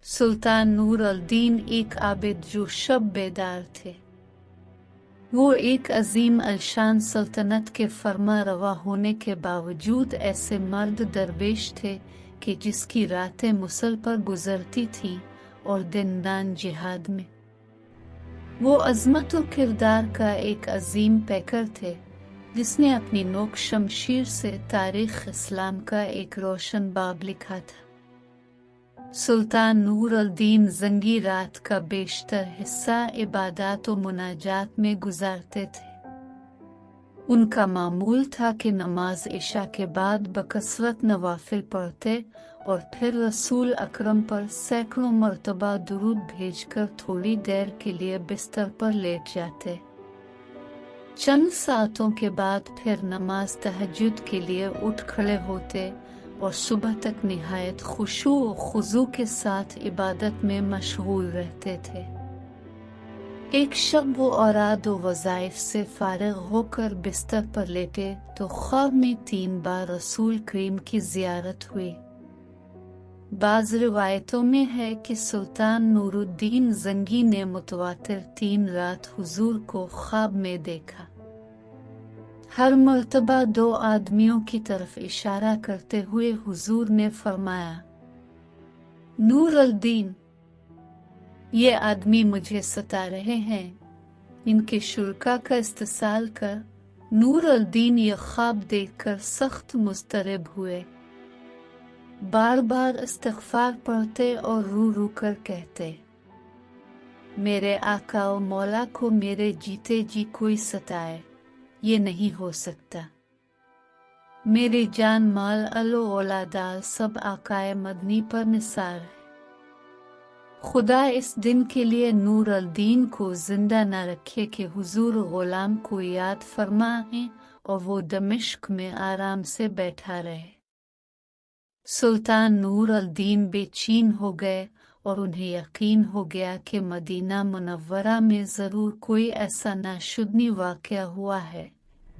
सुल्तान नूर al-Din एक आबिद जो शब बेदार थे। वो एक अजीम अलशान सल्तनत के फर्मा रवा होने के बावजूद ऐसे मर्द दरवेश थे कि जिसकी रातें मुसल पर गुजरती थीं और दिन जिहाद में। वो अज़मत व किरदार का एक अजीम पैकर थे जिसने अपनी नोक शमशीर से तारीख़ इस्लाम का एक रोशन बाब लिखा था। सुल्तान नूर अल-दीन ज़ंगी रात का बेशतर हिस्सा इबादत व मुनाजात में गुजारते थे। उनका मामूल था कि नमाज इशा के बाद बकसरत नवाफिल पढ़ते और फिर रसूल अकरम पर सैकड़ों मर्तबा दुरूद भेजकर थोड़ी देर के लिए बिस्तर पर लेट जाते। चंद सातों के बाद फिर नमाज तहज्जुद के लिए उठ खड़े होते और सुबह तक निहायत खुशू और खुजू के साथ इबादत में मशगूल रहते थे। एक शब वो औराद व वज़ाइफ से फारिग होकर बिस्तर पर लेटे तो ख्वाब में 3 बार रसूल करीम की ज़ियारत हुई। बाज़ रिवायतों में है कि सुल्तान नूरुद्दीन ज़ंगी ने मुतवातिर 3 रात हुजूर को ख्वाब में देखा। हर मर्तबा 2 आदमियों की तरफ इशारा करते हुए हुजूर ने फरमाया, नूर अल-दीन, ये आदमी मुझे सता रहे हैं। इनके शुल्का का इस्तेसाल कर। नूर अल-दीन ये ख्वाब देखकर सख्त मुस्तरब हुए। बार बार इस्तिग़फ़ार पढ़ते और रू रू कर कहते, मेरे आका और मौला को मेरे जीते जी कोई सताए, ये नहीं हो सकता। मेरी जान माल अलो औलादाल सब आकाए मदनी पर निसार है। खुदा इस दिन के लिए नूर अल-दीन को जिंदा न रखे कि हुजूर गुलाम को याद फरमाएं और वो दमिश्क में आराम से बैठा रहे। सुल्तान नूर अल-दीन बेचैन हो गए और उन्हें यकीन हो गया कि मदीना मुनव्वरा में ज़रूर कोई ऐसा नाशुदनी वाक़या हुआ है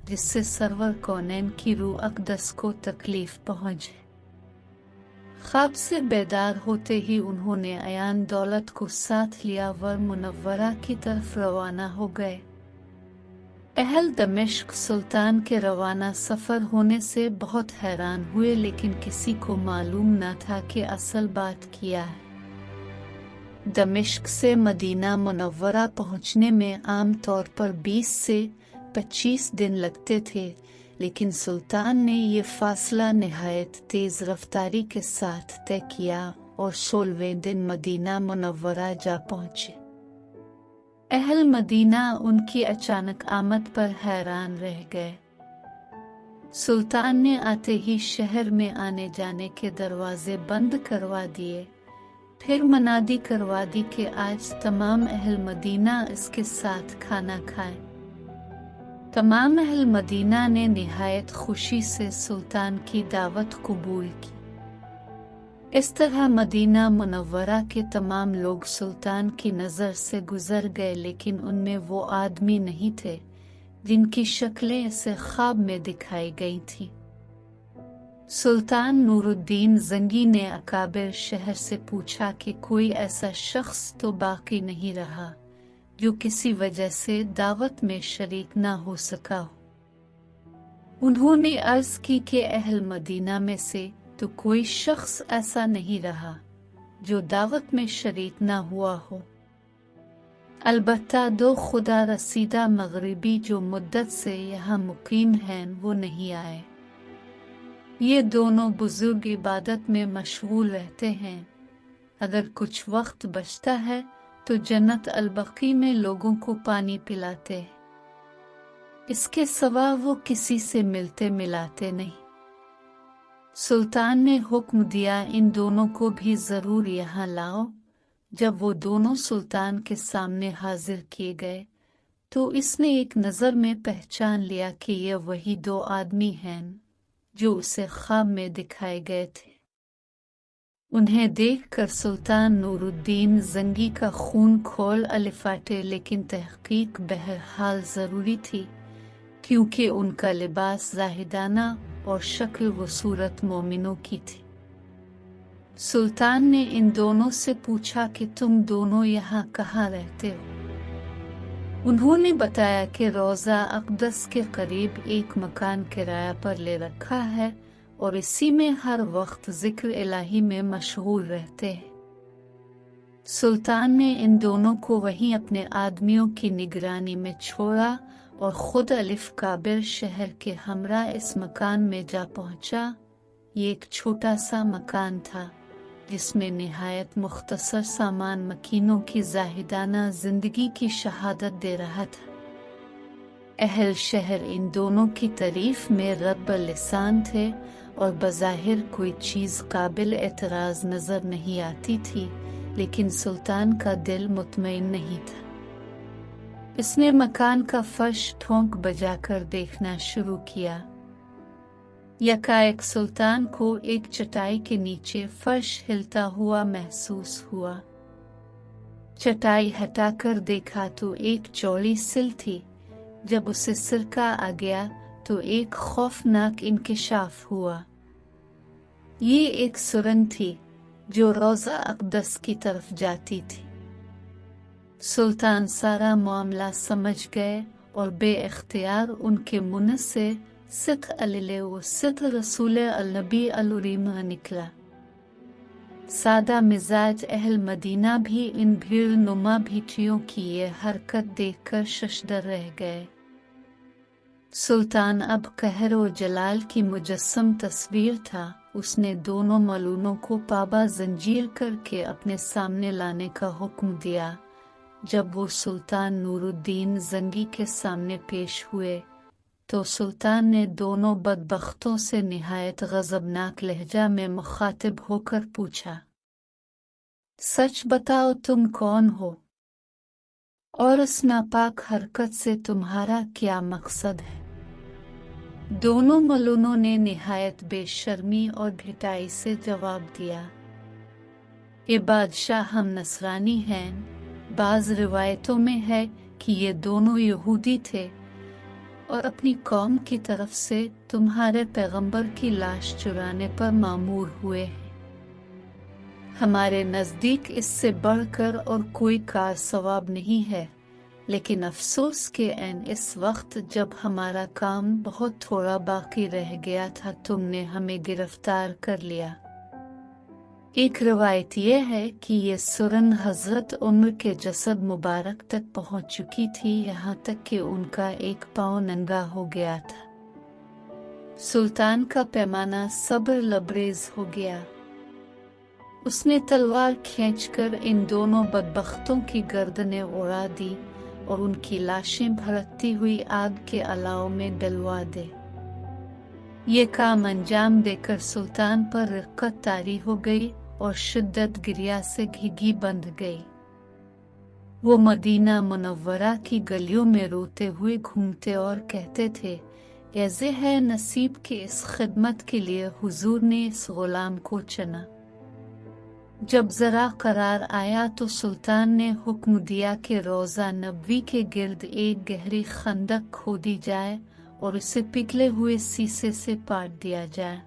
जिससे सरवर कौनैन की रूह अक़दस को तकलीफ पहुँचे। ख्वाब से बेदार होते ही उन्होंने अयान दौलत को साथ लिया वर मुनव्वरा की तरफ रवाना हो गए। अहल दमिश्क सुल्तान के रवाना सफ़र होने से बहुत हैरान हुए, लेकिन किसी को मालूम न था कि असल बात क्या है। दमिश्क से मदीना मुनव्वरा पहुँचने में आम तौर पर 20 से 25 दिन लगते थे, लेकिन सुल्तान ने ये फासला निहायत तेज़ रफ्तारी के साथ तय किया और 16वें दिन मदीना मुनव्वरा जा पहुँचे। अहल मदीना उनकी अचानक आमद पर हैरान रह गए। सुल्तान ने आते ही शहर में आने जाने के दरवाजे बंद करवा दिए, फिर मनादी करवा दी कि आज तमाम अहल मदीना इसके साथ खाना खाएं। तमाम अहल मदीना ने निहायत खुशी से सुल्तान की दावत कबूल की। इस तरह मदीना मुनव्वरा के तमाम लोग सुल्तान की नज़र से गुजर गए, लेकिन उनमें वो आदमी नहीं थे जिनकी शक्लें इसे ख्वाब में दिखाई गई थी। सुल्तान नूरुद्दीन ज़ंगी ने अकाबिर शहर से पूछा कि कोई ऐसा शख्स तो बाकी नहीं रहा जो किसी वजह से दावत में शरीक ना हो सका हो। उन्होंने अर्ज की कि अहल मदीना में से तो कोई शख्स ऐसा नहीं रहा जो दावत में शरीक ना हुआ हो। अलबत्ता 2 खुदा रसीदा मगरिबी जो मुद्दत से यहाँ मुकीम हैं वो नहीं आए। ये दोनों बुजुर्ग इबादत में मशगूल रहते हैं। अगर कुछ वक्त बचता है तो जन्नत अल-बकी में लोगों को पानी पिलाते हैं, इसके सिवा वो किसी से मिलते मिलाते नहीं। सुल्तान ने हुक्म दिया, इन दोनों को भी जरूर यहाँ लाओ। जब वो दोनों सुल्तान के सामने हाजिर किए गए तो इसने एक नज़र में पहचान लिया कि ये वही 2 आदमी हैं जो उसे ख्वाब में दिखाए गए थे। उन्हें देखकर सुल्तान नूरुद्दीन ज़ंगी का खून खोल अलिफाटे, लेकिन तहकीक बहरहाल ज़रूरी थी क्योंकि उनका लिबास जाहिदाना और शक्ल व सूरत मोमिनों की थी। सुल्तान ने इन दोनों से पूछा कि तुम दोनों यहाँ कहाँ रहते हो? उन्होंने बताया कि रोज़ा अक़दस के करीब एक मकान किराया पर ले रखा है और इसी में हर वक्त ज़िक्र इलाही में मशगूल रहते हैं। सुल्तान ने इन दोनों को वहीं अपने आदमियों की निगरानी में छोड़ा और खुद अलिफ काबिर शहर के हमरा इस मकान में जा पहुंचा। ये एक छोटा सा मकान था जिसमें निहायत मुख्तसर सामान मकीनों की जाहिदाना जिंदगी की शहादत दे रहा था। अहल शहर इन दोनों की तारीफ में रब लिसान थे और बज़ाहिर कोई चीज़ काबिल एतराज़ नज़र नहीं आती थी, लेकिन सुल्तान का दिल मुतमईन नहीं था। इसने मकान का फर्श ठोंक बजाकर देखना शुरू किया। यकाएक सुल्तान को एक चटाई के नीचे फर्श हिलता हुआ महसूस हुआ। चटाई हटाकर देखा तो एक चौड़ी सिल थी। जब उसे सिरका आ गया तो एक खौफनाक इंकिशाफ हुआ। ये एक सुरंग थी जो रोज़ा अक़दस की तरफ जाती थी। सुल्तान सारा मामला समझ गए और बेइख्तियार उनके मुंह से सिद्क़ अलिले व सिद्क़ रसूल अल-नबी अल-उरीम निकला। सादा मिजाज अहल मदीना भी इन भीड़ नुमा भीटियों की ये हरकत देखकर शशदर रह गए। सुल्तान अब कहर व जलाल की मुजस्सम तस्वीर था। उसने दोनों मलूनों को पाबा जंजीर करके अपने सामने लाने का हुक्म दिया। जब वो सुल्तान नूरुद्दीन जंगी के सामने पेश हुए तो सुल्तान ने दोनों बदबख्तों से निहायत गज़बनाक लहजा में मुखातिब होकर पूछा, सच बताओ तुम कौन हो और इस नापाक हरकत से तुम्हारा क्या मकसद है? दोनों मलूनों ने निहायत बेशर्मी और भिटाई से जवाब दिया, ये बादशाह हम नसरानी हैं। बाज़ रिवायतों में है कि ये दोनों यहूदी थे और अपनी कौम की तरफ से तुम्हारे पैगंबर की लाश चुराने पर मामूर हुए हैं। हमारे नज़दीक इससे बढ़कर और कोई कार सवाब नहीं है, लेकिन अफसोस के ऐन इस वक्त जब हमारा काम बहुत थोड़ा बाकी रह गया था तुमने हमें गिरफ्तार कर लिया। एक रिवायत यह है कि ये सुरंग हजरत उम्र के जसद मुबारक तक पहुंच चुकी थी, यहाँ तक कि उनका एक पाँव नंगा हो गया था। सुल्तान का पैमाना सब्र लबरेज हो गया। उसने तलवार खींचकर इन दोनों बदबख्तों की गर्दनें उड़ा दी और उनकी लाशें भड़कती हुई आग के अलाव में डलवा दे। ये काम अंजाम देकर सुल्तान पर रिक्कत तारी हो गई और शिद्दत गिरिया से घिघी बंध गई। वो मदीना मुनव्वरा की गलियों में रोते हुए घूमते और कहते थे, ऐसे है नसीब की इस खिदमत के लिए हुजूर ने इस गुलाम को चुना। जब जरा करार आया तो सुल्तान ने हुक्म दिया कि रोज़ा नबवी के गिर्द एक गहरी खंदक खोदी जाए और उसे पिघले हुए शीशे से पाट दिया जाए।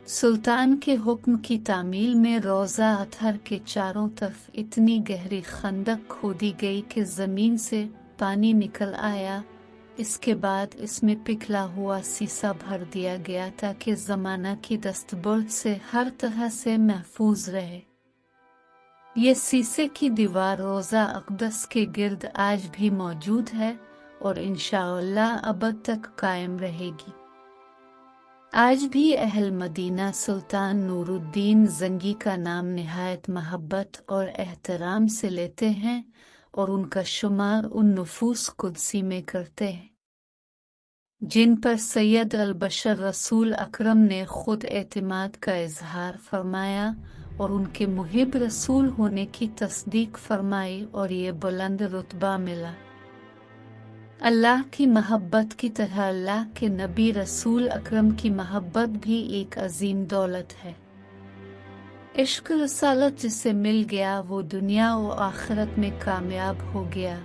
सुल्तान के हुक्म की तामील में रोज़ा अतहर के चारों तरफ इतनी गहरी खंदक खोदी गई कि ज़मीन से पानी निकल आया। इसके बाद इसमें पिघला हुआ शीशा भर दिया गया ताकि ज़माना की दस्तबर्द से हर तरह से महफूज रहे। ये शीशे की दीवार रोज़ा अक़दस के गिर्द आज भी मौजूद है और इंशाअल्लाह अबद तक कायम रहेगी। आज भी अहल मदीना सुल्तान नूरुद्दीन जंगी का नाम निहायत महब्बत और एहतराम से लेते हैं और उनका शुमार उन नुफूस कुदसी में करते हैं जिन पर सैयद अल बशर रसूल अकरम ने खुद एतमाद का इजहार फरमाया और उनके मुहिब रसूल होने की तस्दीक फरमाई और ये बुलंद रुतबा मिला। अल्लाह की महब्बत की तरह अल्लाह के नबी रसूल अकरम की महब्बत भी एक अजीम दौलत है। इश्क रसालत जिसे मिल गया वो दुनिया व आखिरत में कामयाब हो गया।